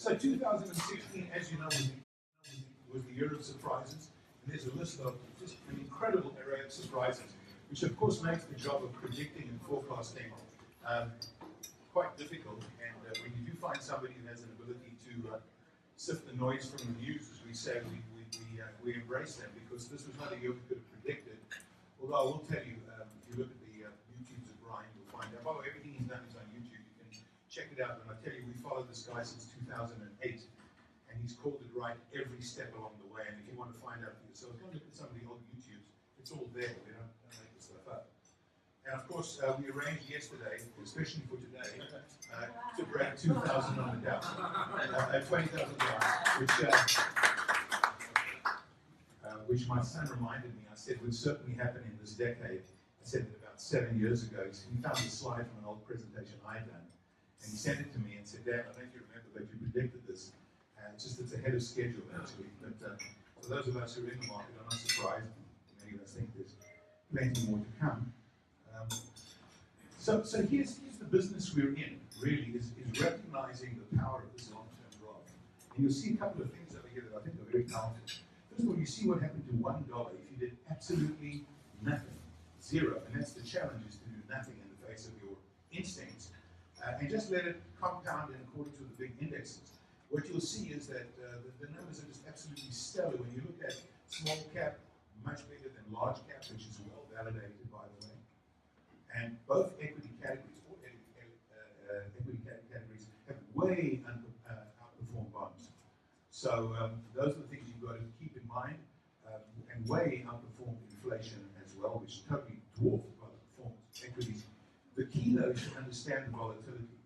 So 2016, as you know, was the year of surprises. And there's a list of just an incredible array of surprises, which of course makes the job of predicting and forecasting quite difficult. And when you do find somebody who has an ability to sift the noise from the news, as we say, we embrace them, because this was not a year we could have predicted. Although I will tell you, if you look at the YouTubes of Brian, you'll find out, by the way, everything he's done is on YouTube. You can check it out. And I tell you, we followed this guy since 2008, and he's called it right every step along the way. And if you want to find out for yourself, go look at some of the old YouTubes. It's all there. We don't make this stuff up. And of course, we arranged yesterday, especially for today, to break 2,000 on the Dow, 20,000 which my son reminded me. I said would certainly happen in this decade. I said it about 7 years ago. He found a slide from an old presentation I'd done, and he sent it to me and said, "Dad, I don't know if you remember, but you predicted this. It's ahead of schedule actually." But for those of us who are in the market, I'm not surprised. Many of us think there's plenty more to come. So here's the business we're in, really, is recognizing the power of this long-term graph. And you'll see a couple of things over here that I think are very powerful. First of all, you see what happened to $1 if you did absolutely nothing, zero. And that's the challenge, is to do nothing in the face of your instincts. And just let it compound in according to the big indexes. What you'll see is that the numbers are just absolutely stellar. When you look at small cap, much bigger than large cap, which is well validated, by the way. And both equity categories, all equity categories, have way outperformed bonds. So those are the things you've got to keep in mind, and way outperformed inflation as well, which totally dwarfed by the performance equities. The key, though, is to understand the volatility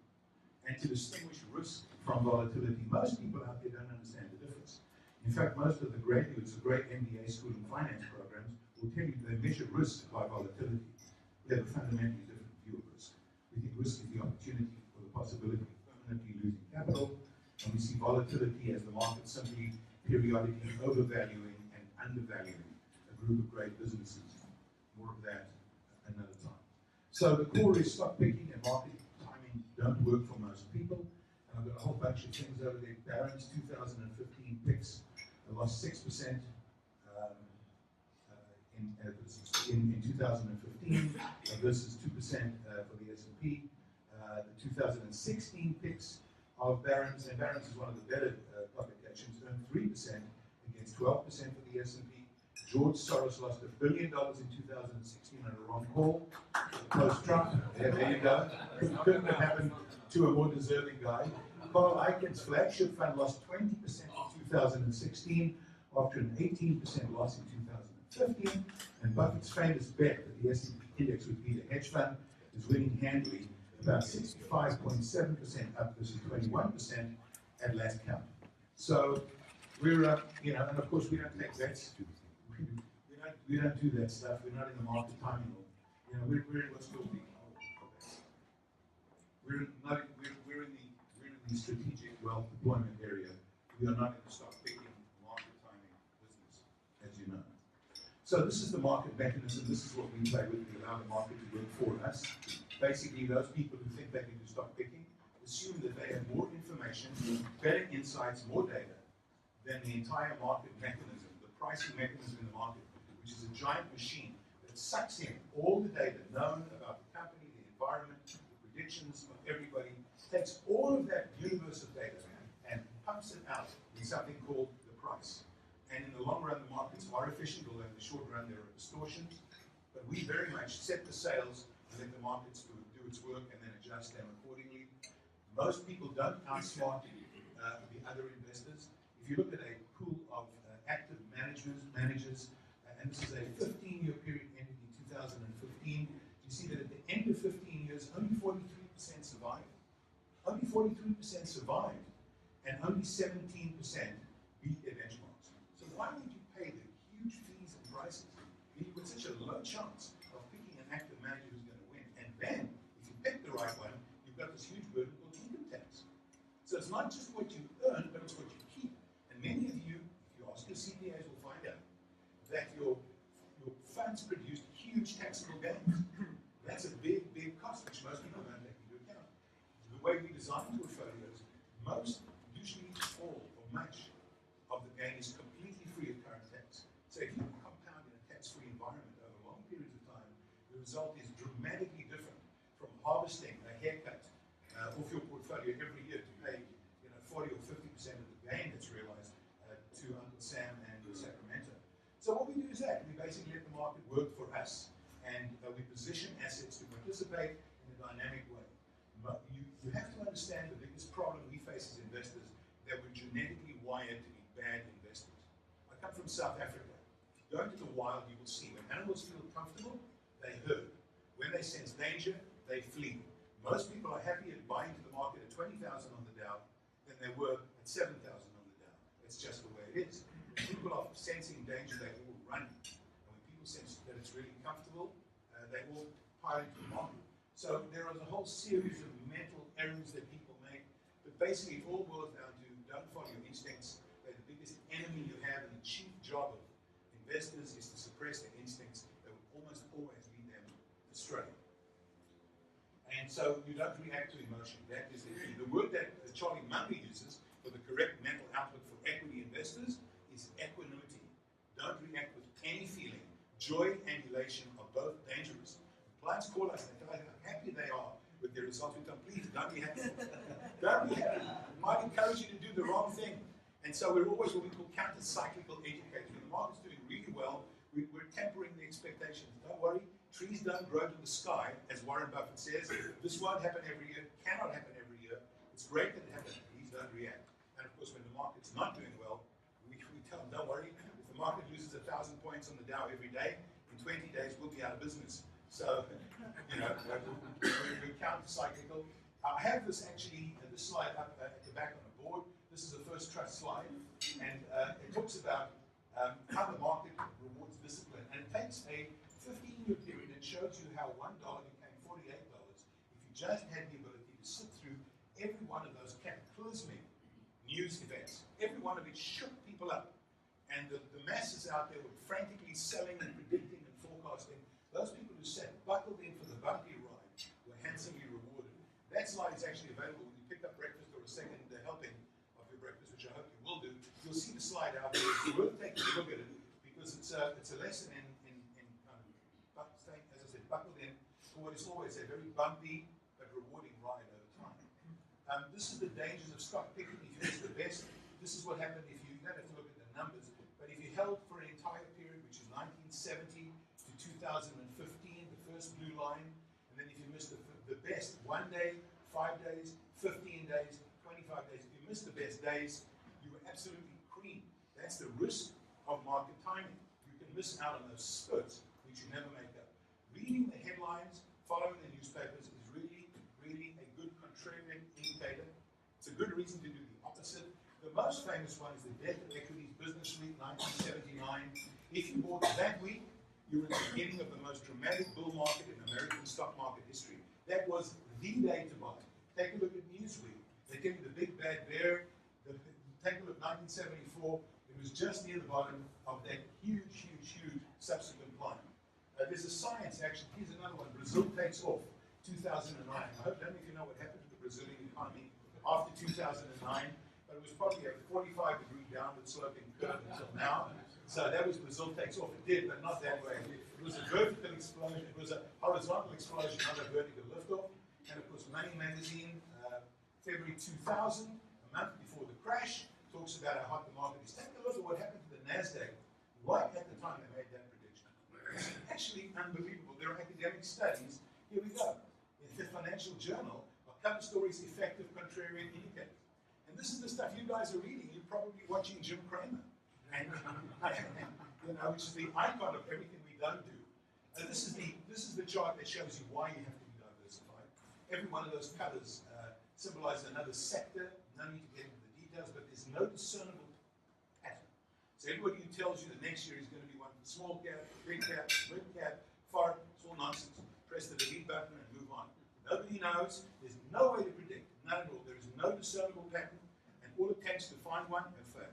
and to distinguish risk from volatility. Most people out there don't understand the difference. In fact, most of the graduates of great MBA school and finance programs will tell you they measure risk by volatility. We have a fundamentally different view of risk. We think risk is the opportunity or the possibility of permanently losing capital, and we see volatility as the market simply periodically overvaluing and undervaluing a group of great businesses. More of that another time. So the core is stock picking and market timing don't work for most people. And I've got a whole bunch of things over there. Barron's 2015 picks lost 6%. In 2015 versus 2% for the S&P. The 2016 picks of Barron's, and Barron's is one of the better publications, earned 3% against 12% for the S&P. George Soros lost $1 billion in 2016 on a wrong call. Post-Trump, there you go. Couldn't have happened to a more deserving guy. Carl Icahn's flagship fund lost 20% in 2016 after an 18% loss in 2015, and Buffett's famous bet that the S&P index would beat a hedge fund is winning handily, about 65.7% up versus 21% at last count. So we're, and of course we don't take bets. We don't do that stuff. We're not in the market timing. We're in what's called we're in the strategic wealth deployment area. We are not in the stock picking market timing business, as you know. So this is the market mechanism. This is what we play with. We allow the market to work for us. Basically, those people who think they can do stock picking assume that they have more information, better insights, more data than the entire market mechanism, the pricing mechanism in the market, which is a giant machine that sucks in all the data known about the company, the environment, the predictions of everybody, takes all of that universe of data and pumps it out in something called the price. And in the long run, the markets are efficient, although in the short run there are distortions. But we very much set the sails and let the markets do its work and then adjust them accordingly. Most people don't outsmart the other investors. If you look at a pool of active managers, and this is a 15-year period ending in 2015, you see that at the end of 15 years, only 43% survived. Only 43% survived, and only 17% beat their benchmarks. So why would you pay the huge fees and prices when you've got such a low chance of picking an active manager who's going to win? And then, if you pick the right one, you've got this huge burden called income tax. So it's not just what you earn, but it's what you keep. And many of you, if you ask your CPAs, will find out that your funds produced huge taxable gains. That's a big, big cost, which most people don't take into account. The way we design portfolios, most usually much of the gain is completely free of current tax. So if you compound in a tax-free environment over long periods of time, the result is dramatically different from harvesting a haircut off your portfolio every year to pay 40 or 50% of the gain that's realized to Uncle Sam and Sacramento. So what we do is that we basically let the market work for us, and we position assets to participate in a dynamic way. But you have to understand the biggest problem we face as investors, that we're genetically wired to be bad investors. I come from South Africa. If you go into the wild, you will see when animals feel comfortable, they herd. When they sense danger, they flee. Most people are happier buying into the market at 20,000 on the Dow than they were at 7,000 on the Dow. It's just the way it is. When people are sensing danger, they all run. And when people sense that it's really comfortable, they all pile into the market. So there is a whole series of mental errors that people make, but basically it all boils down to don't follow your instincts. They're the biggest enemy you have, and the chief job of investors is to suppress their instincts that will almost always lead them astray. And so you don't react to emotion. That is the key. The word that Charlie Munger uses for the correct mental outlook for equity investors is equanimity. Don't react with any feeling. Joy and elation are both dangerous. Clients call us and tell us how happy they are with their results. We tell them, please, don't be happy. Don't be happy. It might encourage you to do the wrong thing. And so we're always what we call counter-cyclical educators. When the market's doing really well, we're tempering the expectations. Don't worry, trees don't grow to the sky, as Warren Buffett says. This won't happen every year, cannot happen every year. It's great that it happens. Please don't react. And of course, when the market's not doing well, we tell them, don't worry. If the market loses 1,000 points on the Dow every day, in 20 days we'll be out of business. So, we're counter-cyclical. I have this actually, this slide up at the back on the board. This is the first trust slide, and it talks about how the market rewards discipline. And it takes a 15-year period and shows you how $1 became $48 if you just had the ability to sit through every one of those cataclysmic news events. Every one of it shook people up. And the masses out there were frantically selling and predicting and forecasting. Those people who sat buckled in for the bumpy ride were handsomely rewarded. That slide is actually available when you pick up breakfast or a second helping of your breakfast, which I hope you will do. You'll see the slide out there. It's worth taking a look at it because it's a lesson in staying, as I said, buckled in for what is always a very bumpy but rewarding ride over time. This is the dangers of stock picking. If you miss the best, this is what happened if you don't have to look at the numbers, but if you held for an entire period, which is 1970 to 2015, the first blue line, and then if you missed the best 1 day, 5 days, 15 days, 25 days, if you missed the best days, you were absolutely cream. That's the risk of market timing. You can miss out on those spurts, which you never make up. Reading the headlines, following the newspapers is really, really a good contrarian indicator. It's a good reason to do the opposite. The most famous one is the Death of Equities Business Week 1979. If you bought that week, you were at the beginning of the most dramatic bull market in American stock market history. That was the day to buy. Take a look at Newsweek. They give you the big bad bear. Take a look at 1974. It was just near the bottom of that huge subsequent climb. There's a science action. Here's another one. Brazil takes off. 2009. I don't know if you know what happened to the Brazilian economy after 2009, but it was probably a 45-degree downward sloping curve until now. So that was Brazil takes off. It did, but not that way. It was a vertical explosion. It was a horizontal explosion, not a vertical liftoff. And of course, Money Magazine, February 2000, a month before the crash, talks about how hot the market is. Take a look at what happened to the NASDAQ right at the time they made that prediction. It's actually unbelievable. There are academic studies. Here we go. In the Financial Journal, a cover stories effective contrarian indicators. And this is the stuff you guys are reading. You're probably watching Jim Cramer, and which is the icon of everything we don't do. And this is the chart that shows you why you have to be diversified. Every one of those colors symbolizes another sector. No need to get into the details, but there's no discernible pattern. So everybody who tells you the next year is going to be one for small cap, big cap, mid cap, foreign, it's all nonsense. Press the delete button and move on. Nobody knows. There's no way to predict. None at all. There is no discernible pattern, and all it takes to find one and fail.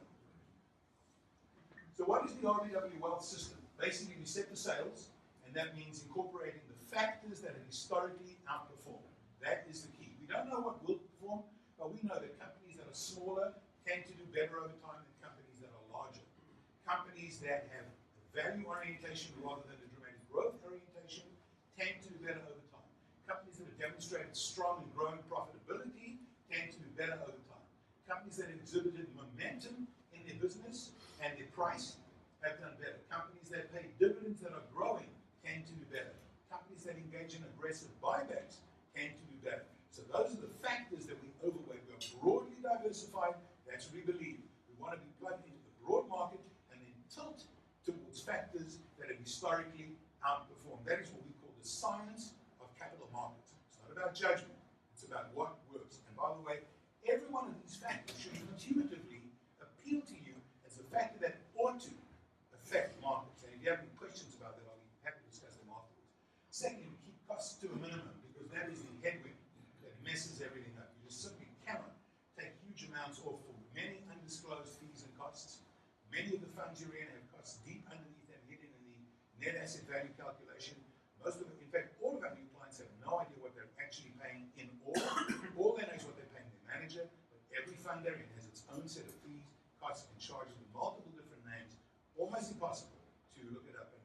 So what is the RVW wealth system? Basically, we set the sales, and that means incorporating the factors that have historically outperformed. That is the key. We don't know what will perform, but we know that companies that are smaller tend to do better over time than companies that are larger. Companies that have a value orientation rather than a dramatic growth orientation tend to do better over time. Companies that have demonstrated strong and growing profitability tend to do better over time. Companies that have exhibited momentum in their business and their price have done better. Companies that pay dividends that are growing tend to do better. Companies that engage in aggressive buybacks tend to do better. So those are the factors that we overweight. We are broadly diversified. That's what we believe. We want to be plugged into the broad market and then tilt towards factors that have historically outperformed. That is what we call the science of capital markets. It's not about judgment. It's about what works. And by the way, every one of these factors should intuitively appeal to you as a factor that ought to affect markets. And if you have any questions about that, I'll be happy to discuss them afterwards. Secondly, we keep costs to a minimum because that is the headwind that messes everything up. You just simply cannot take huge amounts off for many undisclosed fees and costs. Many of the funds you're in have costs deep underneath and hidden in the net asset value calculation. Most of them, in fact, all of our new clients have no idea what they're actually paying in all. All they know is what they're paying their manager, but every fund they're in has its own set of fees, costs, and charges with multiple different names. Almost impossible to look it up. And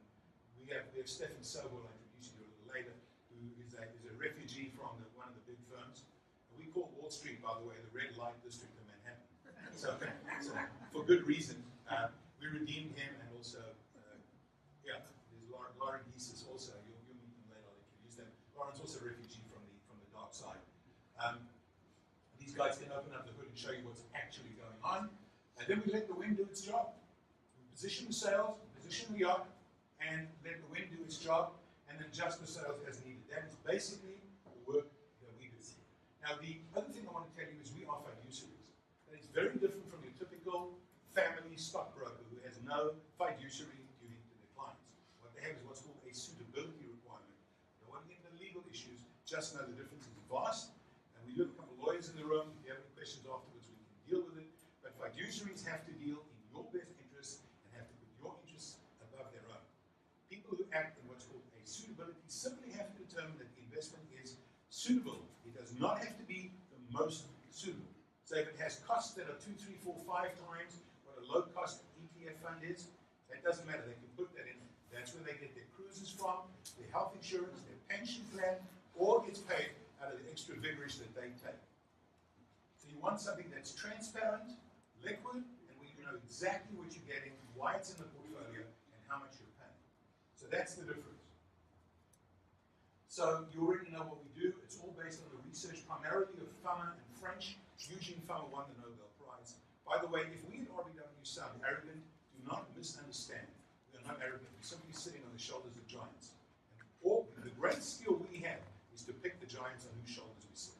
we have Stefan Sobel, I'll introduce you to a little later, who is a refugee from one of the big firms. And we call Wall Street, by the way, the red light district of Manhattan. So for good reason. We redeemed him, and also, there's Lauren Gieses also. You'll meet them later. I'll introduce them. Lauren's also a refugee from the dark side. These guys can open up the hood and show you what's actually going on. And then we let the wind do its job. Position the sails, position the yacht, and let the wind do its job, and then adjust the sails as needed. That is basically the work that we do. Now, the other thing I want to tell you is we offer fiduciaries. That is very different from your typical family stockbroker who has no fiduciary duty to their clients. What they have is what's called a suitability requirement. Don't want to get into legal issues, just know the difference is vast. And we have a couple of lawyers in the room. If you have any questions afterwards, we can deal with it. But fiduciaries have to deal in your best interest and have to put your interests above their own. People who act in what's called a suitability simply have to determine that the investment is suitable. It does not have to be the most suitable. So if it has costs that are 2, 3, 4, 5 times what a low-cost ETF fund is, that doesn't matter. They can put that in. That's where they get their cruises from, their health insurance, their pension plan, all gets paid out of the extra vigorage that they take. So you want something that's transparent, liquid, and where you know exactly what you're getting, why it's in the portfolio, and how much you're paying. So that's the difference. So you already know what we do. It's all based on the research primarily of Fama and French. Eugene Fama won the Nobel Prize. By the way, if we at RVW sound arrogant, do not misunderstand. We are not arrogant. We're simply sitting on the shoulders of giants. And the great skill we have is to pick the giants on whose shoulders we sit.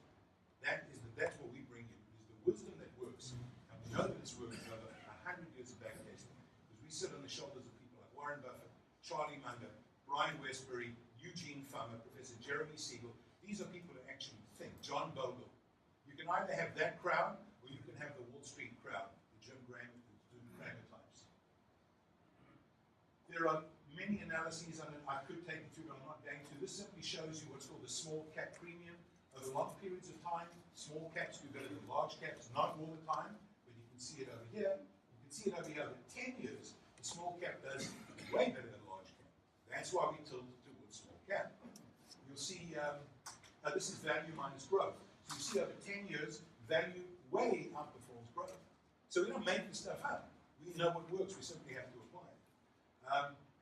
That's what we bring you. It is the wisdom that works. And we know that it's worked over 100 years of backtesting. Because we sit on the shoulders of people like Warren Buffett, Charlie Munger, Brian Wesbury, Eugene Fama, Professor Jeremy Siegel. These are people who actually think. John Bogle. You can either have that crowd or you can have the Wall Street crowd, the Jim Graham types. There are many analyses on it I could take you through, but I'm not going to. This simply shows you what's called the small cap premium. Over long periods of time, small caps do better than large caps, not all the time, but you can see it over here. You can see it over here over 10 years. The small cap does way better than large cap. That's why we tilt towards small cap. You'll see this is value minus growth. So you see over 10 years, value way outperforms growth. So we don't make this stuff up. We know what works. We simply have to apply it.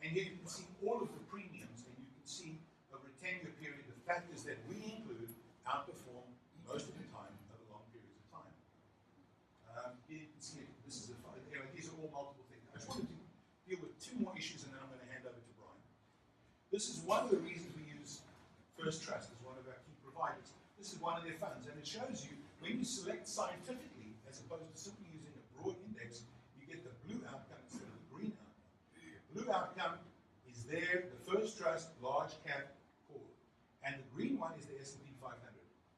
And here you can see all of the premiums, and you can see over a 10-year period, the factors that we include outperform most of the time over long periods of time. Here you can see it. These are all multiple things. I just wanted to deal with 2 more issues, and then I'm going to hand over to Brian. This is one of the reasons we use First Trust as one of our key providers. This is one of their funds, and it shows you when you select scientifically, as opposed to simply using a broad index, you get the blue outcome instead of the green outcome. The blue outcome is there, the First Trust large cap core, and the green one is the S&P 500.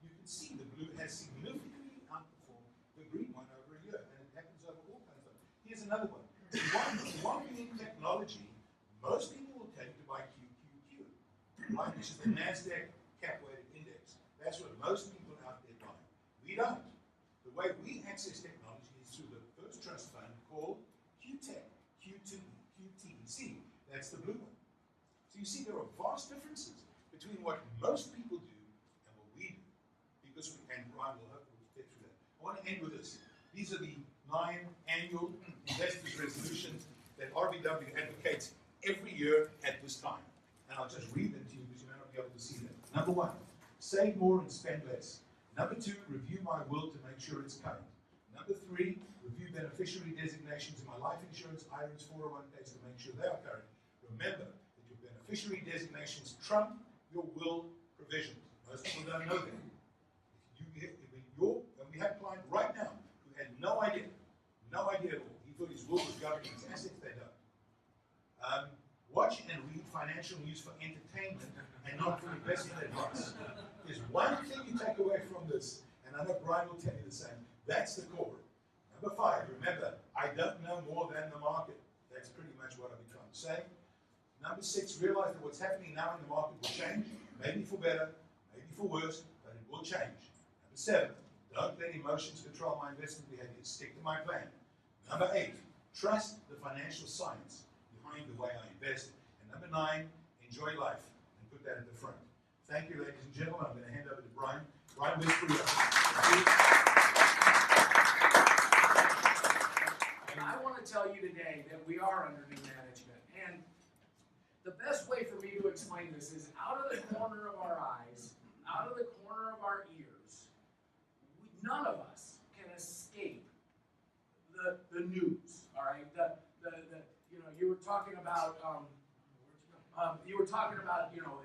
You can see the blue has significantly outperformed the green one over a year, and it happens over all kinds of stuff. Here's another one. If you want to be in technology, most people will tell you to buy QQQ, right? Which is the NASDAQ cap-weighted index. That's what most people out there buy. We don't. The way we access technology is through the First called QTEC, QTEC. That's the blue one. So you see there are vast differences between what most people do and what we do. Because and Brian will hopefully get through that. I want to end with this. These are the 9 annual investors' resolutions that RVW advocates every year at this time. And I'll just read them to you because you may not be able to see them. Number 1, save more and spend less. Number 2, review my will to make sure it's current. Number 3, review beneficiary designations in my life insurance, IRAs, 401ks to make sure they are current. Remember that your beneficiary designations trump your will provisions. Most people don't know that. And we have a client right now who had no idea at all. He thought his will was governing his assets, they don't. Watch and read financial news for entertainment and not for investment advice. There's one thing you take away from this, and I know Brian will tell you the same. That's the core. Number 5, remember, I don't know more than the market. That's pretty much what I've been trying to say. Number 6, realize that what's happening now in the market will change, maybe for better, maybe for worse, but it will change. Number 7, don't let emotions control my investment behavior. Stick to my plan. Number 8, trust the financial science behind the way I invest. And number 9, enjoy life and put that at the front. Thank you, ladies and gentlemen. I'm going to hand over to Brian. Brian Wesbury. And I want to tell you today that we are under new management. And the best way for me to explain this is out of the corner of our eyes, out of the corner of our ears, none of us can escape the news. All right, you were talking about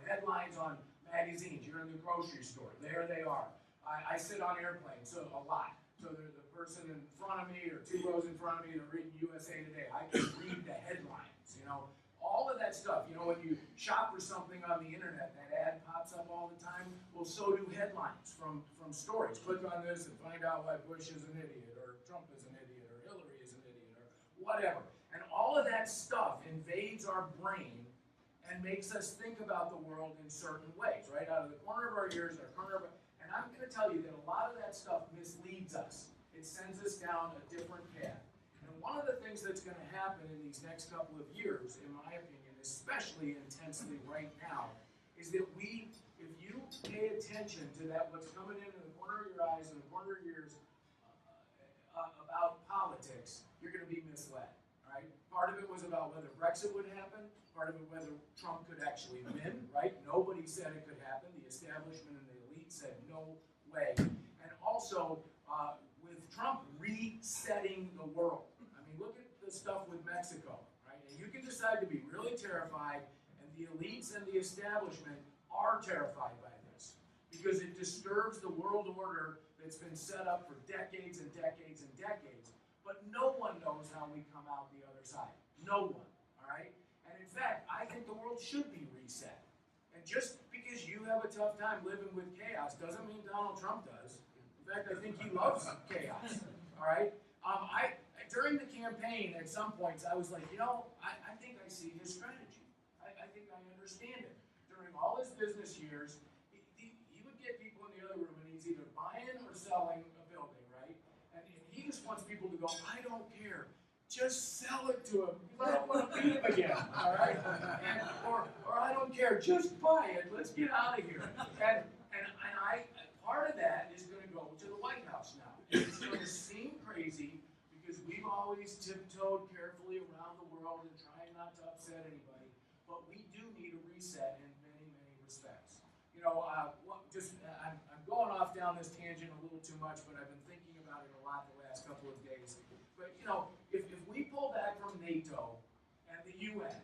headlines on magazines. You're in the grocery store. There they are. I sit on airplanes a lot. So there's a person in front of me or 2 rows in front of me, they're reading USA Today. I can read the headlines. All of that stuff. When you shop for something on the internet, that ad pops up all the time. Well, so do headlines from stories. Click on this and find out why Bush is an idiot, or Trump is an idiot, or Hillary is an idiot, or whatever. And all of that stuff invades our brain and makes us think about the world in certain ways, right? Out of the corner of our ears, and I'm going to tell you that a lot of that stuff misleads us. It sends us down a different path. And one of the things that's going to happen in these next couple of years, in my opinion, especially intensely right now, is that if you pay attention to what's coming in the corner of your eyes and the corner of your ears about politics, you're going to be misled. Right? Part of it was about whether Brexit would happen, part of it whether Trump could actually win, right? Nobody said it could happen. The establishment and the elite said no way. And also, with Trump resetting the world. I mean, look at the stuff with Mexico, right? And you can decide to be really terrified, and the elites and the establishment are terrified by this because it disturbs the world order that's been set up for decades and decades and decades. But no one knows how we come out the other side. No one, all right? And in fact, I think the world should be reset. And just because you have a tough time living with chaos doesn't mean Donald Trump does. In fact, I think he loves chaos, all right? During the campaign, at some points, I was like, I think I see his strategy. I think I understand it. During all his business years, he would get people in the other room, and he's either buying or selling a building, right? And he just wants people to go, I don't care. Just sell it to him. I don't want to beat him again, all right? Or I don't care. Just buy it. Let's get out of here. And part of that is going to go to the White House now. It's going to seem crazy because we've always tiptoed carefully around the world and trying not to upset anybody. But we do need a reset in many, many respects. I'm going off down this tangent a little too much, but I've been thinking about it a lot the last couple of days. But, if we pull back from NATO and the UN,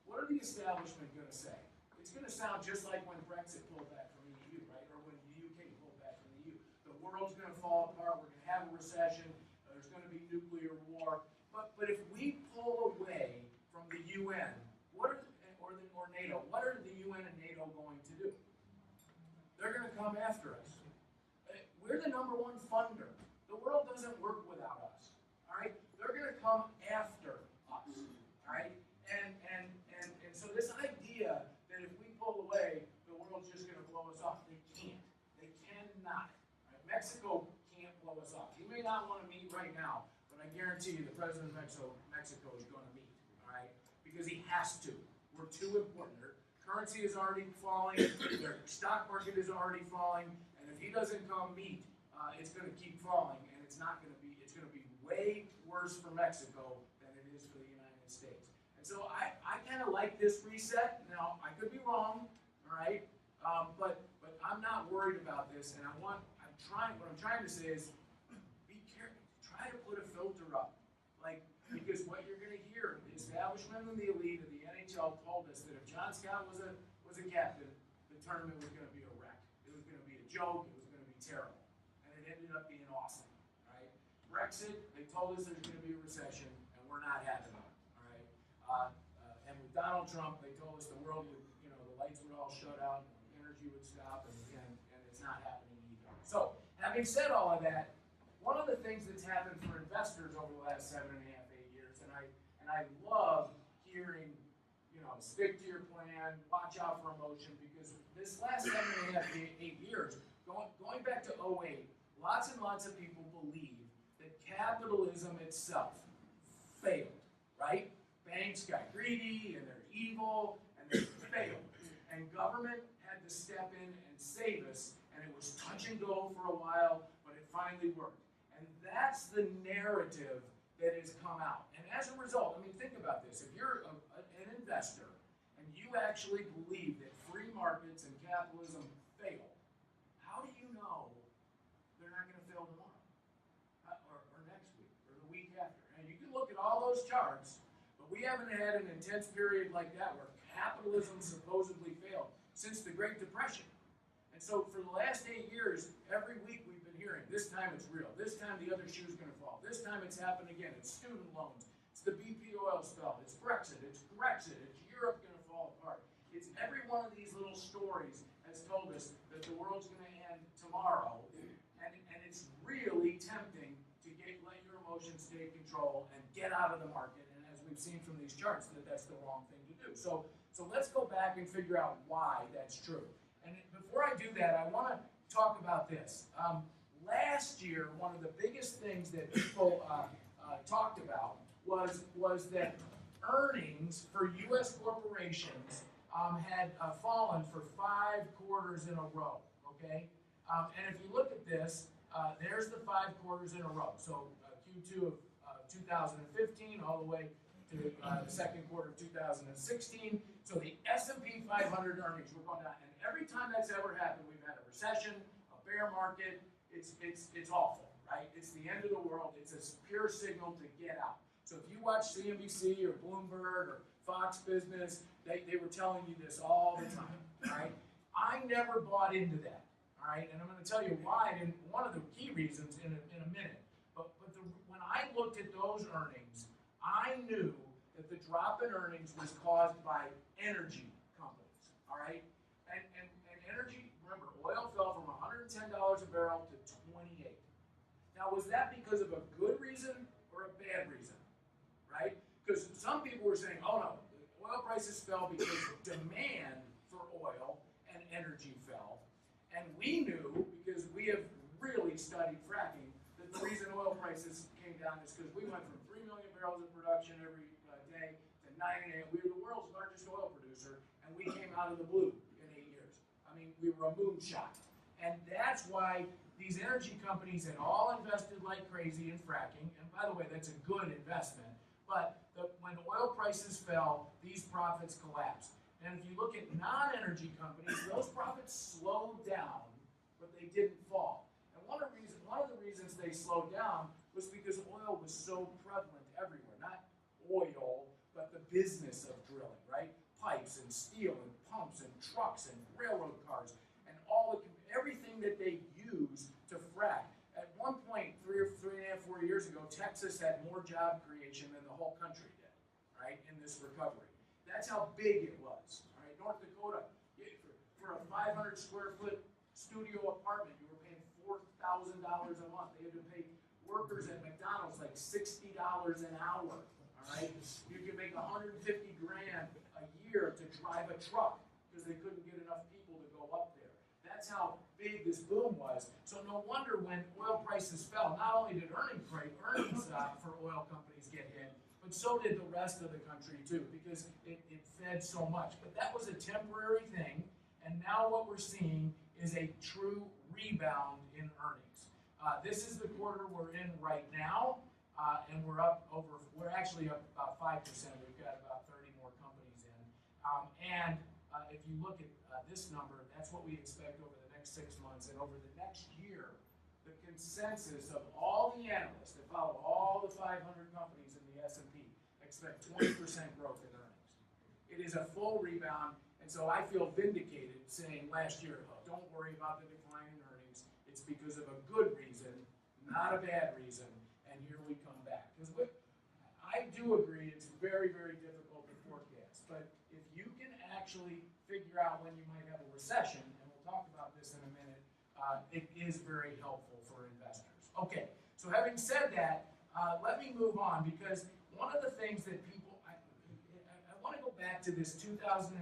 what are the establishment going to say? It's going to sound just like when Brexit pulled back from the EU, right? Or when the UK pulled back from the EU. The world's going to fall apart. We're going to have a recession. There's going to be nuclear war. But if we pull away from the UN, or NATO, what are the UN and NATO going to do? They're going to come after us. We're the #1 funder. The world doesn't work without us. All right? They're going to come after us. All right? And so this idea that if we pull away, the world's just going to blow us off, they can't. They cannot. Right? Mexico can't blow us off. You may not want to meet right now, but I guarantee you the president of Mexico is going to meet, all right? Because he has to. We're too important. Their currency is already falling. Their stock market is already falling. And if he doesn't come meet, it's going to keep falling. And it's not going to be. It's going to be way worse for Mexico than it is for the United States. And so I kind of like this reset. Now I could be wrong, all right? But I'm not worried about this. And what I'm trying to say is, be careful. Try to put a filter up, because what you're going to hear, the establishment and the elite of the NHL told us that if John Scott was a captain, the tournament was going to be a wreck. It was going to be a joke. It was going to be terrible, and it ended up being awesome. Right? Brexit, they told us there's going to be a recession, and we're not having it. All right. And with Donald Trump, they told us the world would, the lights would all shut out, and energy would stop, and it's not happening either. So, having said all of that, one of the things that's happened for investors over the last 7.5, 8 years, and I love hearing, stick to your plan, watch out for emotion, because this last 7.5, 8 years, going back to 2008, lots and lots of people believe that capitalism itself failed, right? Banks got greedy, and they're evil, and they failed. And government had to step in and save us, and it was touch and go for a while, but it finally worked. And that's the narrative that has come out. And as a result, think about this. If you're an investor and you actually believe that free markets and capitalism fail, how do you know they're not going to fail tomorrow? Or next week, or the week after? And you can look at all those charts, but we haven't had an intense period like that where capitalism supposedly failed since the Great Depression. And so for the last 8 years, every week we've been hearing, this time it's real, this time the other shoe's going to fall, this time it's happened again, it's student loans, it's the BP oil spill, it's Brexit, it's Europe going to fall apart. It's every one of these little stories has told us that the world's going to end tomorrow, and it's really tempting to let your emotions take control and get out of the market, and as we've seen from these charts, that's the wrong thing to do. So let's go back and figure out why that's true. And before I do that, I want to talk about this. Last year, one of the biggest things that people talked about was that earnings for U.S. corporations had fallen for 5 quarters in a row. Okay, and if you look at this, there's the 5 quarters in a row. So Q2 of 2015 all the way to the second quarter of 2016. So the S&P 500 earnings were going down, and every time that's ever happened, we've had a recession, a bear market. It's awful, right? It's the end of the world. It's a pure signal to get out. So if you watch CNBC or Bloomberg or Fox Business, they were telling you this all the time, right? I never bought into that, all right? And I'm going to tell you why, and one of the key reasons in a minute. But when I looked at those earnings, I knew that the drop in earnings was caused by energy companies, all right? And energy, remember, oil fell from $110 a barrel to $28. Now, was that because of a good reason or a bad reason, right? Because some people were saying, oh no, oil prices fell because demand for oil and energy fell. And we knew, because we have really studied fracking, that the reason oil prices came down is because we went from 3 million barrels of production every day to 9.5. We were the world's largest oil producer, and we came out of the blue in 8 years. We were a moonshot. And that's why these energy companies had all invested like crazy in fracking. And by the way, that's a good investment. But when oil prices fell, these profits collapsed. And if you look at non-energy companies, those profits slowed down, but they didn't fall. And one of the reasons they slowed down was because oil was so prevalent everywhere. Not oil, but the business of drilling, right? Pipes and steel and pumps and trucks and railroad cars and everything that they use to frack. At one point, 3.5, 4 years ago, Texas had more job creation than the whole country did, right, in this recovery. That's how big it was. All right, North Dakota, for a 500 square foot studio apartment, you were paying $4,000 a month. They had to pay workers at McDonald's like $60 an hour. All right, you could make $150,000 a year to drive a truck because they couldn't get enough people to go up there. That's how big this boom was. So no wonder when oil prices fell, not only did earnings for oil companies get hit, but so did the rest of the country too, because it fed so much. But that was a temporary thing, and now what we're seeing is a true rebound in earnings. This is the quarter we're in right now, and we're actually up about 5%. We've got about 30 more companies in. If you look at this number, that's what we expect over the next 6 months. And over the next year, the consensus of all the analysts that follow all the 500 companies in the S&P expect 20% growth in earnings. It is a full rebound, and so I feel vindicated saying last year, oh, don't worry about the decline in earnings. It's because of a good reason, not a bad reason, and here we come back. Because I do agree it's very, very difficult to forecast, but if you can actually figure out when you might have a recession, and we'll talk about this in a minute, it is very helpful for investors. Okay, so having said that, let me move on, because one of the things that people, I want to go back to this 2008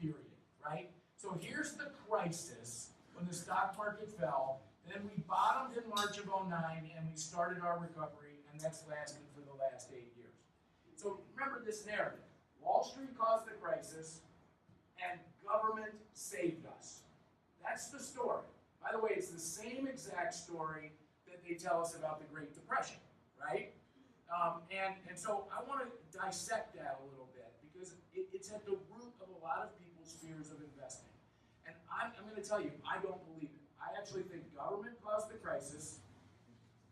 period, right? So here's the crisis when the stock market fell, then we bottomed in March of 2009, and we started our recovery, and that's lasted for the last 8 years. So remember this narrative. Wall Street caused the crisis, and government saved us. That's the story. By the way, it's the same exact story that they tell us about the Great Depression, right? And so I want to dissect that a little bit, because it's at the root of a lot of people's fears of investing. And I'm going to tell you, I don't believe it. I actually think government caused the crisis,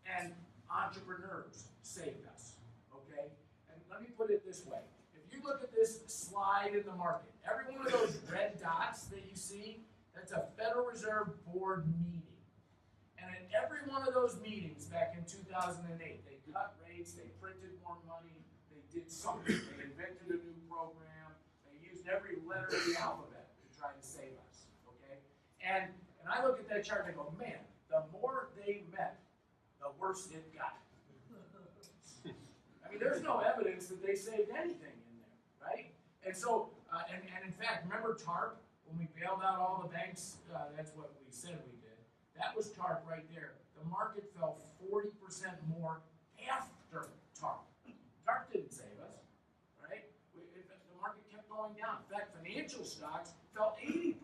and entrepreneurs saved us, okay? And let me put it this way. If you look at this slide in the market, every one of those red dots that you see, that's a Federal Reserve Board meeting. And at every one of those meetings back in 2008, they cut rates, they printed more money, they did something, they invented a new program, they used every letter of the alphabet to try to save us, okay? And I look at that chart and I go, man, the more they met, the worse it got. I mean, there's no evidence that they saved anything in there, right? And so, and in fact, remember TARP? When we bailed out all the banks, that's what we said we did. That was TARP right there. The market fell 40% more after TARP. TARP didn't save us, right? The market kept going down. In fact, financial stocks fell 80%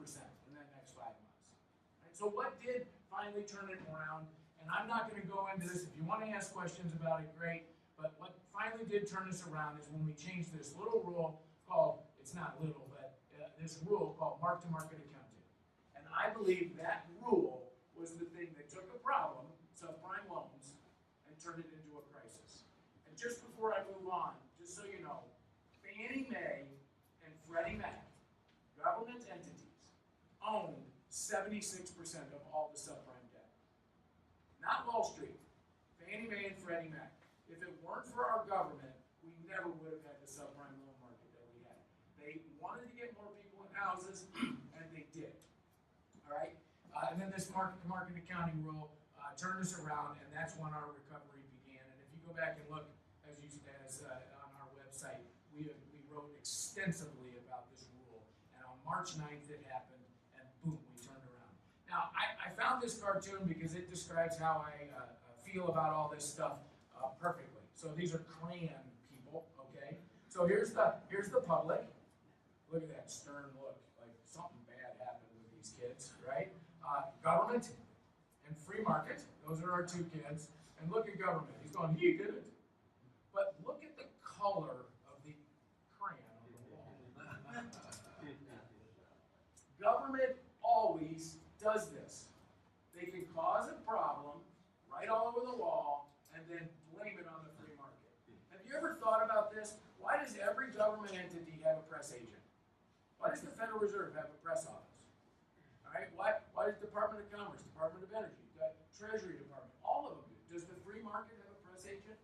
in that next 5 months. Right? So what did finally turn it around? And I'm not going to go into this. If you want to ask questions about it, great. But what finally did turn us around is when we changed this little rule called, it's not little, but this rule called mark-to-market accounting. And I believe that rule was the thing that took a problem, subprime loans, and turned it into a crisis. And just before I move on, just so you know, Fannie Mae and Freddie Mac, government entities, owned 76% of all the subprime debt. Not Wall Street, Fannie Mae and Freddie Mac. If it weren't for our government, we never would have had the subprime loan market that we had. They wanted to get more people in houses, and they did. All right? And then this market-to-market accounting rule turned us around, and that's when our recovery began. And if you go back and look, as on our website, we wrote extensively about this rule. And on March 9th, it happened, and boom, we turned around. Now, I found this cartoon because it describes how I feel about all this stuff perfectly. So these are crayon people, okay? So here's the public. Look at that stern look, like something bad happened with these kids, right? Government and free market, those are our two kids. And look at government. He's going, he did it. But look at the color of the crayon on the wall. Government always does this. They can cause a problem right all over the wall and then blame it on the free market. Have you ever thought about this? Why does every government entity have a press agent? Why does the Federal Reserve have a press office? All right. Why does the Department of Commerce, Department of Energy, Treasury Department, all of them do? Does the free market have a press agent?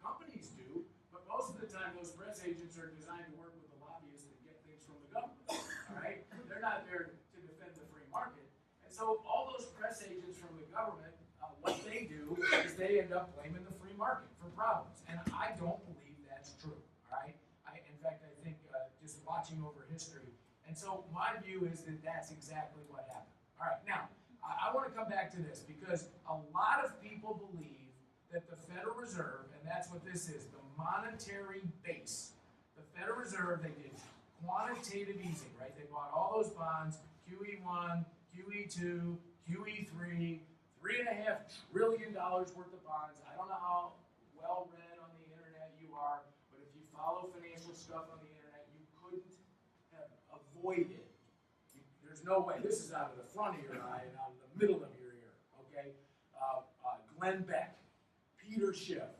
Companies do, but most of the time those press agents are designed to work with the lobbyists and get things from the government. All right. They're not there to defend the free market. And so all those press agents from the government, what they do is they end up blaming the free market for problems. And I don't believe that's true. All right. In fact, I think just watching over history. And so my view is that that's exactly what happened. All right, now, I want to come back to this because a lot of people believe that the Federal Reserve, and that's what this is, the monetary base. The Federal Reserve, they did quantitative easing, right? They bought all those bonds, QE1, QE2, QE3, $3.5 trillion worth of bonds. I don't know how well read on the internet you are, but if you follow financial stuff on the internet, you couldn't have avoided. There's no way. This is out of the front of your eye and out of the middle of your ear, okay? Glenn Beck, Peter Schiff,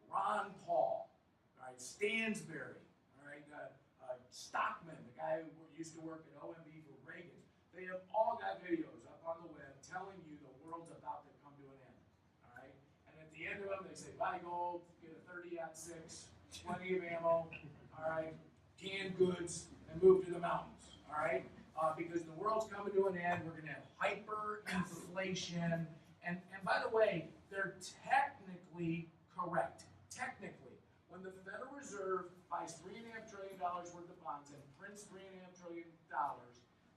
Ron Paul, all right, Stansberry, all right, Stockman, the guy who used to work at OMB for Reagan. They have all got videos up on the web telling you the world's about to come to an end, all right? And at the end of them, they say, buy gold, get a 30-06, plenty of ammo, all right, canned goods, and move to the mountains, all right? Because the world's coming to an end, we're going to have hyperinflation, and by the way, they're technically correct. Technically, when the Federal Reserve buys $3.5 trillion worth of bonds and prints $3.5 trillion,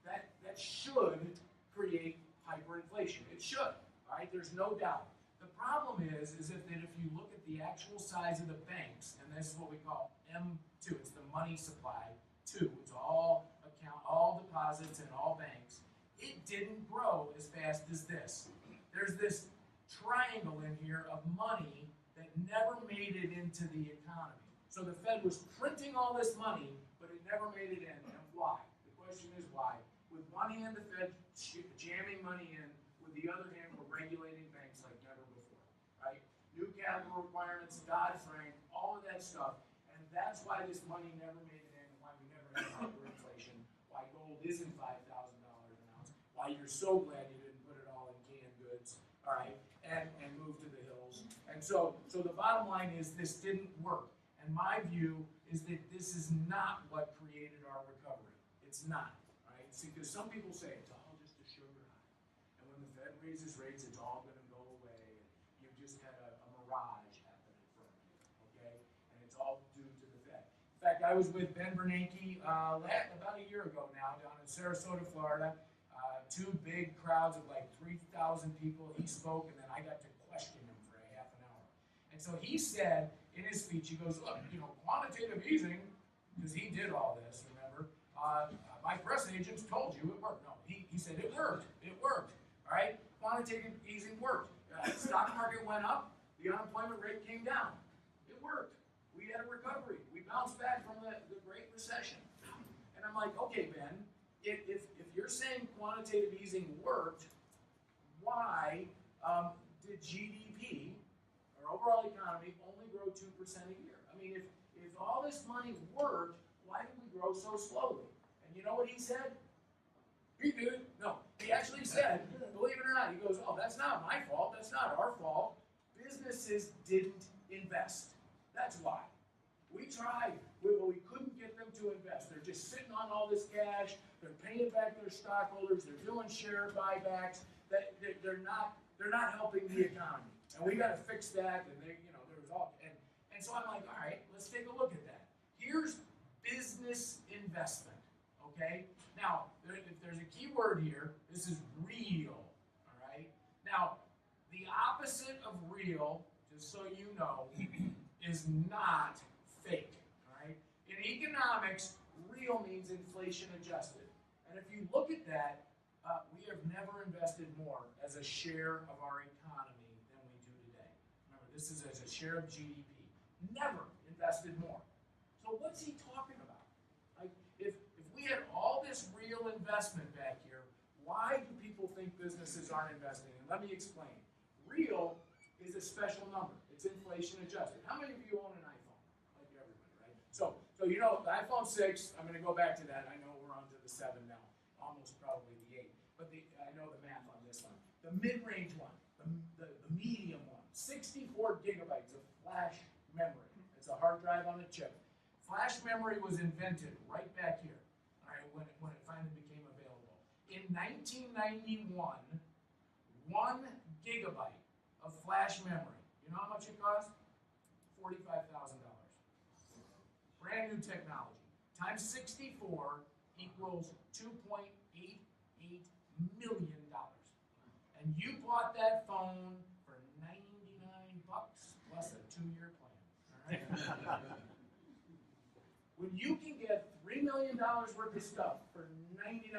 that should create hyperinflation. It should, all right? There's no doubt. The problem is if you look at the actual size of the banks, and this is what we call M2, it's the money supply 2, it's all deposits in all banks, it didn't grow as fast as this. There's this triangle in here of money that never made it into the economy. So the Fed was printing all this money, but it never made it in. And why? The question is why. With one hand, the Fed jamming money in, with the other hand, we're regulating banks like never before, right? New capital requirements, Dodd-Frank, all of that stuff. And that's why this money never made it in, and why we never had hyperinflation, why gold isn't $5,000 an ounce, why you're so glad you didn't put it all in canned goods, all right, and move to the hills. And so the bottom line is this didn't work. And my view is that this is not what created our recovery. It's not, right? See, because some people say it's all just a sugar high. And when the Fed raises rates, it's all going to go away. And you've just had a mirage happen in front of you, okay? And it's all due to the Fed. In fact, I was with Ben Bernanke about a year ago now down in Sarasota, Florida. Two big crowds of like 3,000 people. He spoke, and then I got to question him for a half an hour. And so he said in his speech, he goes, look, quantitative easing, because he did all this, remember, my press agents told you it worked. No, he said it worked. It worked, all right? Quantitative easing worked. Stock market went up. The unemployment rate came down. It worked. We had a recovery. We bounced back from the Great Recession. And I'm like, okay, Ben, if you're saying quantitative easing worked, why did GDP, our overall economy, only grow 2% a year? I mean, if all this money worked, why did we grow so slowly? And you know what he said? He did. No, he actually said, believe it or not, he goes, oh, that's not my fault. That's not our fault. Businesses didn't invest. That's why. We tried, but we couldn't get them to invest. They're just sitting on all this cash. They're paying back their stockholders. They're doing share buybacks. They're not helping the economy. And we got to fix that. And there was all. And so I'm like, all right, let's take a look at that. Here's business investment. Okay. Now, if there's a key word here, this is real. All right. Now, the opposite of real, just so you know, is not fake. All right. In economics, real means inflation adjusted. And if you look at that, we have never invested more as a share of our economy than we do today. Remember, this is as a share of GDP. Never invested more. So what's he talking about? Like, if we had all this real investment back here, why do people think businesses aren't investing? And let me explain. Real is a special number. It's inflation adjusted. How many of you own an iPhone? Like everybody, right? So the iPhone 6, I'm going to go back to that. I know we're on to the 7 now, almost probably the 8. But I know the math on this one. The mid-range one, the medium one, 64 gigabytes of flash memory. It's a hard drive on a chip. Flash memory was invented right back here, all right, when it finally became available. In 1991, 1 gigabyte of flash memory, you know how much it cost? $45,000. Brand new technology. Times 64 equals $2.88 million. And you bought that phone for $99 plus a 2-year plan. All right? When you can get $3 million worth of stuff for $99,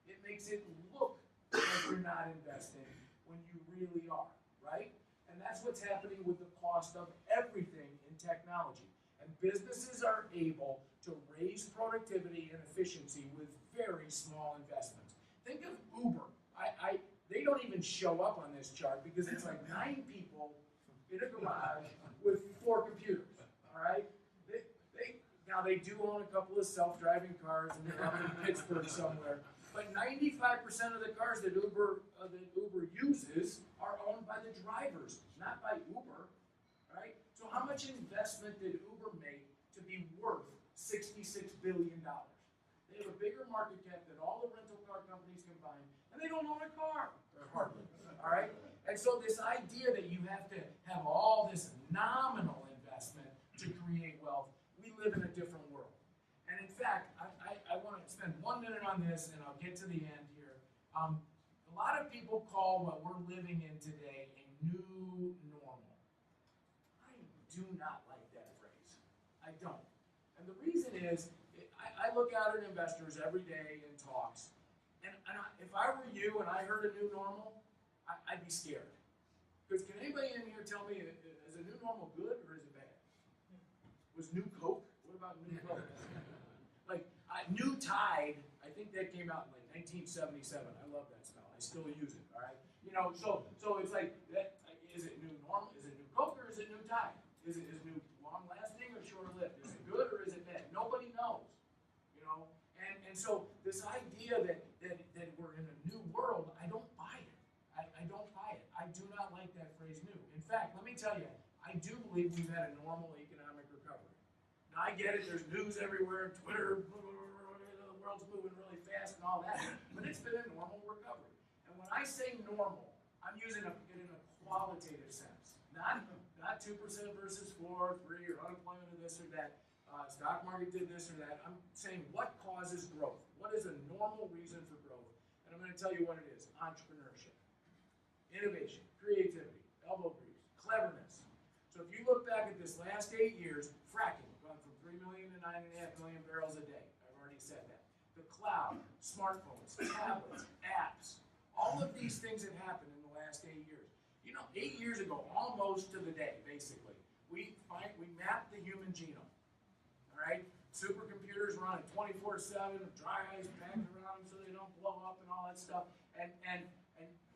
it makes it look like you're not investing when you really are, right? And that's what's happening with the cost of everything in technology. And businesses are able to raise productivity and efficiency with very small investments. Think of Uber. They don't even show up on this chart because it's like 9 people in a garage with 4 computers, all right? Now, they do own a couple of self-driving cars, and they're up in Pittsburgh somewhere, but 95% of the cars that Uber uses are owned by the drivers, not by Uber, right? So how much investment did Uber make to be worth $66 billion? They have a bigger market cap than all the rental car companies combined, and they don't own a car, hardly, all right? And so this idea that you have to have all this nominal investment to create wealth, we live in a different world. And in fact, I want to spend 1 minute on this, and I'll get to the end here. A lot of people call what we're living in today a new normal. I do not like that phrase. I don't. And the reason is, I look out at investors every day in talks, and if I were you and I heard a new normal, I'd be scared. Because can anybody in here tell me, is a new normal good or is it bad? Was New Coke? What about New Coke? Like, New Tide, I think that came out in like 1977. I love that smell. I still use it, all right? You know, so it's like, is it new normal? Is it New Coke or is it New Tide? Is new long-lasting or short-lived? Is it good or is it bad? Nobody knows, you know? And so this idea that we're in a new world, I don't buy it. I don't buy it. I do not like that phrase new. In fact, let me tell you, I do believe we've had a normal economic recovery. Now, I get it. There's news everywhere, Twitter, the world's moving really fast and all that, but it's been a normal recovery. And when I say normal, I'm using it in a qualitative sense, not 2% versus 4, 3, or unemployment or this or that. Stock market did this or that. I'm saying what causes growth? What is a normal reason for growth? And I'm going to tell you what it is: entrepreneurship, innovation, creativity, elbow grease, cleverness. So if you look back at this last 8 years, fracking gone from 3 million to 9.5 million barrels a day. I've already said that. The cloud, smartphones, tablets, apps, all of these things have happened in the last 8 years. You know, 8 years ago, almost to the day, basically, we mapped the human genome. All right? Supercomputers running 24/7, dry ice packed around them so they don't blow up and all that stuff. And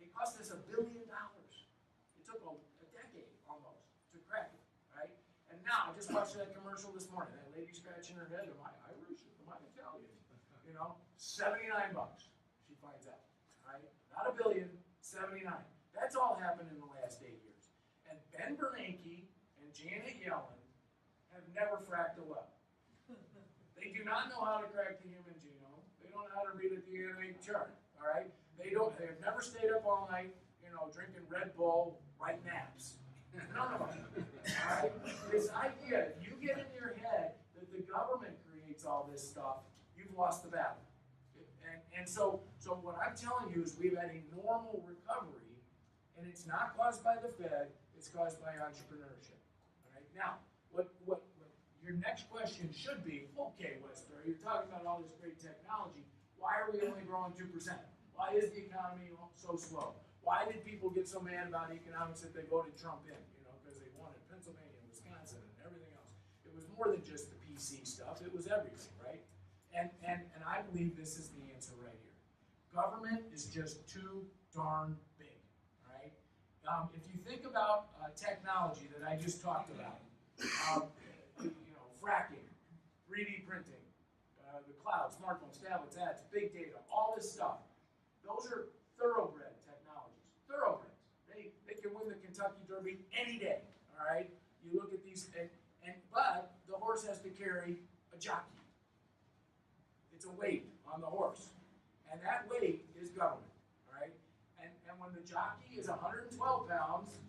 it cost us $1 billion. It took a decade almost to crack it, right? And now, I just watched that commercial this morning. That lady scratching her head. Am I Irish? Am I Italian? You know, $79. She finds out, right? Not $1 billion, 79. That's all happened in the last 8 years. And Ben Bernanke and Janet Yellen have never fracked a well. They do not know how to crack the human genome. They don't know how to read a DNA chart, all right? They have never stayed up all night, you know, drinking Red Bull, writing naps. None of them, all right? This idea, if you get in your head that the government creates all this stuff, you've lost the battle. And so what I'm telling you is we've had a normal recovery, and it's not caused by the Fed, it's caused by entrepreneurship, all right? Now, what your next question should be, okay, Wesbury, you're talking about all this great technology. Why are we only growing 2%? Why is the economy so slow? Why did people get so mad about economics that they voted Trump in? You know, because they wanted Pennsylvania, Wisconsin, and everything else. It was more than just the PC stuff. It was everything, right? And I believe this is the answer right here. Government is just too darn big, right? If you think about technology that I just talked about, fracking, 3D printing, the cloud, smartphones, tablets, apps, big data, all this stuff. Those are thoroughbred technologies. Thoroughbreds. They can win the Kentucky Derby any day. All right. You look at these, but the horse has to carry a jockey. It's a weight on the horse, and that weight is government. All right. And when the jockey is 112 pounds,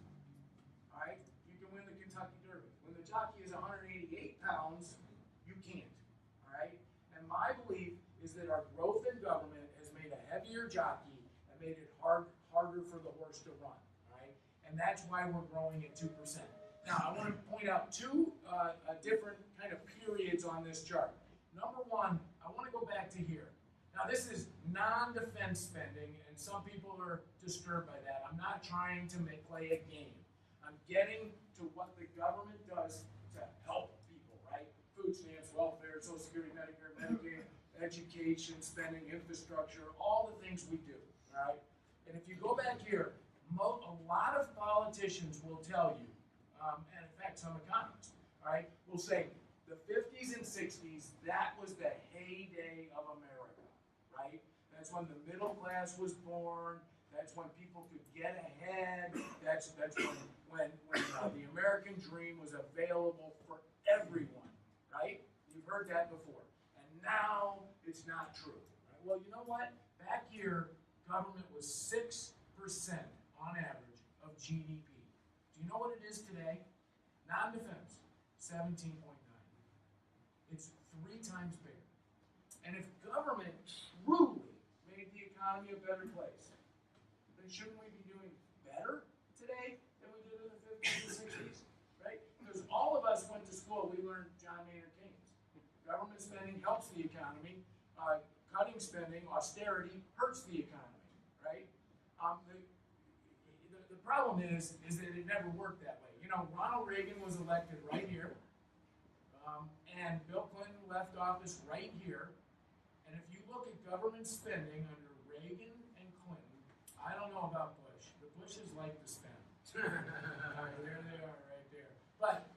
all right, you can win the Kentucky Derby. When the jockey is 188 pounds, you can't, all right? And my belief is that our growth in government has made a heavier jockey and made it harder for the horse to run, right? And that's why we're growing at 2%. Now, I want to point out two different kind of periods on this chart. Number one, I want to go back to here. Now, this is non-defense spending, and some people are disturbed by that. I'm not trying to play a game. I'm getting to what the government does to help people, right? Food stamps, welfare, Social Security, Medicare, Medicaid, education, spending, infrastructure, all the things we do, all right? And if you go back here, a lot of politicians will tell you, and in fact, some economists, all right, will say the 50s and 60s, that was the heyday of America, right? That's when the middle class was born. That's when people could get ahead. That's when the American dream was available for everyone, right? You've heard that before. And now it's not true. Right? Well, you know what? Back here, government was 6% on average of GDP. Do you know what it is today? Non-defense, 17.9. It's 3 times bigger. And if government truly made the economy a better place, then shouldn't we be doing better today than we did in the 50s and 60s, right? Because all of us went to school, we learned John Maynard Keynes. Government spending helps the economy. Cutting spending, austerity, hurts the economy, right? The problem is that it never worked that way. You know, Ronald Reagan was elected right here, and Bill Clinton left office right here. And if you look at government spending under Reagan and Clinton, I don't know about Bush. The Bushes like to spend. All right, there they are right there. But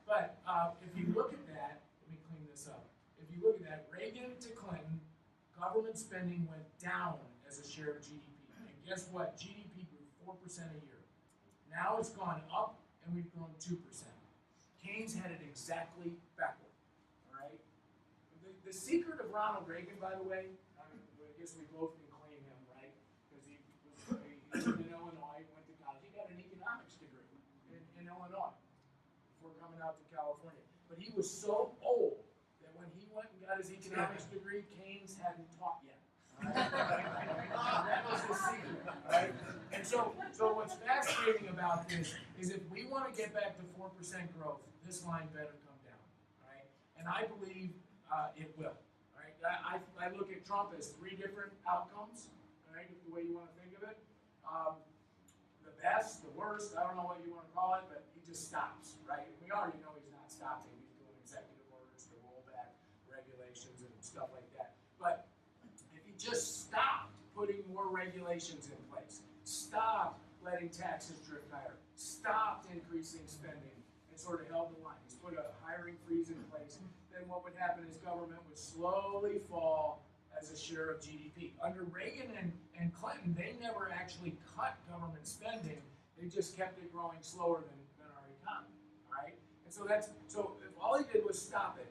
if you look at that, let me clean this up. If you look at that, Reagan to Clinton, government spending went down as a share of GDP. And guess what? GDP grew 4% a year. Now it's gone up, and we've grown 2%. Keynes had it exactly backward. All right? The secret of Ronald Reagan, by the way, I guess we both can claim him, right? Because he lived in Illinois, went to college. He got an economics degree in Illinois before coming out to California. But he was so old that when he went and got his economics degree, Keynes hadn't taught yet. That was the secret, right? And so what's fascinating about this is if we want to get back to 4% growth, this line better come down, right? And I believe it will, right? I look at Trump as 3 different outcomes, right? The way you want to think of it. The best, the worst, I don't know what you want to call it, but he just stops, right? We already know he's not stopping. He's doing executive orders to roll back regulations and stuff like that. But if he just stopped putting more regulations in place, stopped letting taxes drift higher, stopped increasing spending, and sort of held the line. He's put a hiring freeze in place. Then what would happen is government would slowly fall as a share of GDP. Under Reagan and Clinton, they never actually cut government spending. They just kept it growing slower than our economy, all right? And so if all he did was stop it,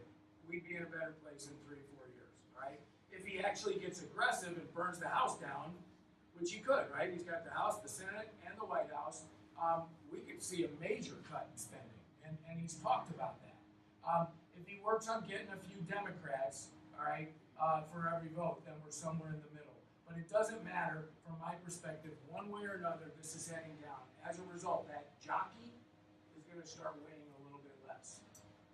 we'd be in a better place in 3 or 4 years, right? If he actually gets aggressive and burns the house down, which he could, right? He's got the House, the Senate, and the White House. We could see a major cut in spending, and he's talked about that. If he works on getting a few Democrats, all right, for every vote, then we're somewhere in the middle. But it doesn't matter from my perspective. One way or another, this is heading down. As a result, that jockey is going to start winning a little bit less.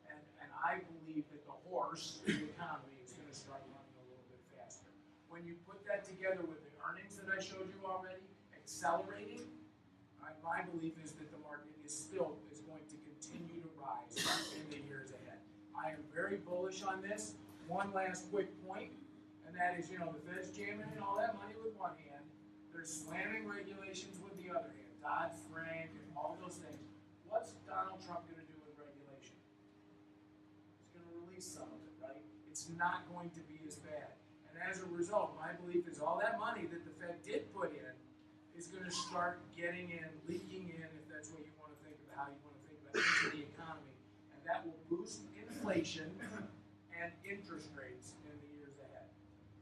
And I believe that the horse, the economy, is going to start running a little bit faster. When you put that together with the earnings that I showed you already, accelerating, my belief is that the market is going to continue to rise in the years ahead. I am very bullish on this. One last quick point, and that is, the Fed's jamming in all that money with one hand. They're slamming regulations with the other hand. Dodd-Frank and all those things. What's Donald Trump going to do with regulation? He's going to release some of it, right? It's not going to be as bad. And as a result, my belief is all that money that the Fed did put in is going to start getting in, leaking in, if that's what you want to think about, how you want to think about it, into the economy. And that will boost inflation and interest rates in the years ahead.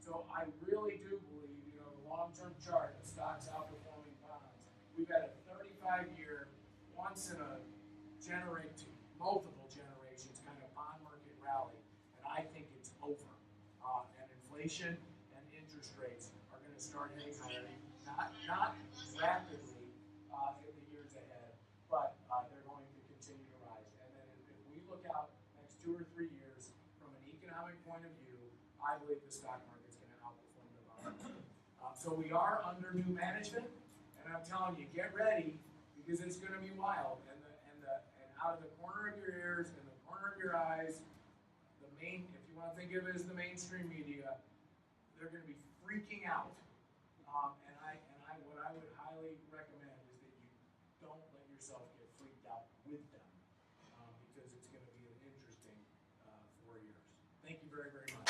So I really do believe, the long-term chart of stocks outperforming bonds. We've had a 35-year, once in a multiple generations kind of bond market rally, and I think it's over. And inflation and interest rates are going to start start heading higher, not rapidly in the years ahead, but they're going to continue to rise. And then if we look out next 2 or 3 years from an economic point of view, I believe the stock market's going to outperform the bond. So we are under new management, and I'm telling you, get ready because it's going to be wild. And out of the corner of your ears and the corner of your eyes, if you want to think of it as the mainstream media, they're going to be freaking out. What I would highly recommend is that you don't let yourself get freaked out with them, because it's going to be an interesting 4 years. Thank you very, very much.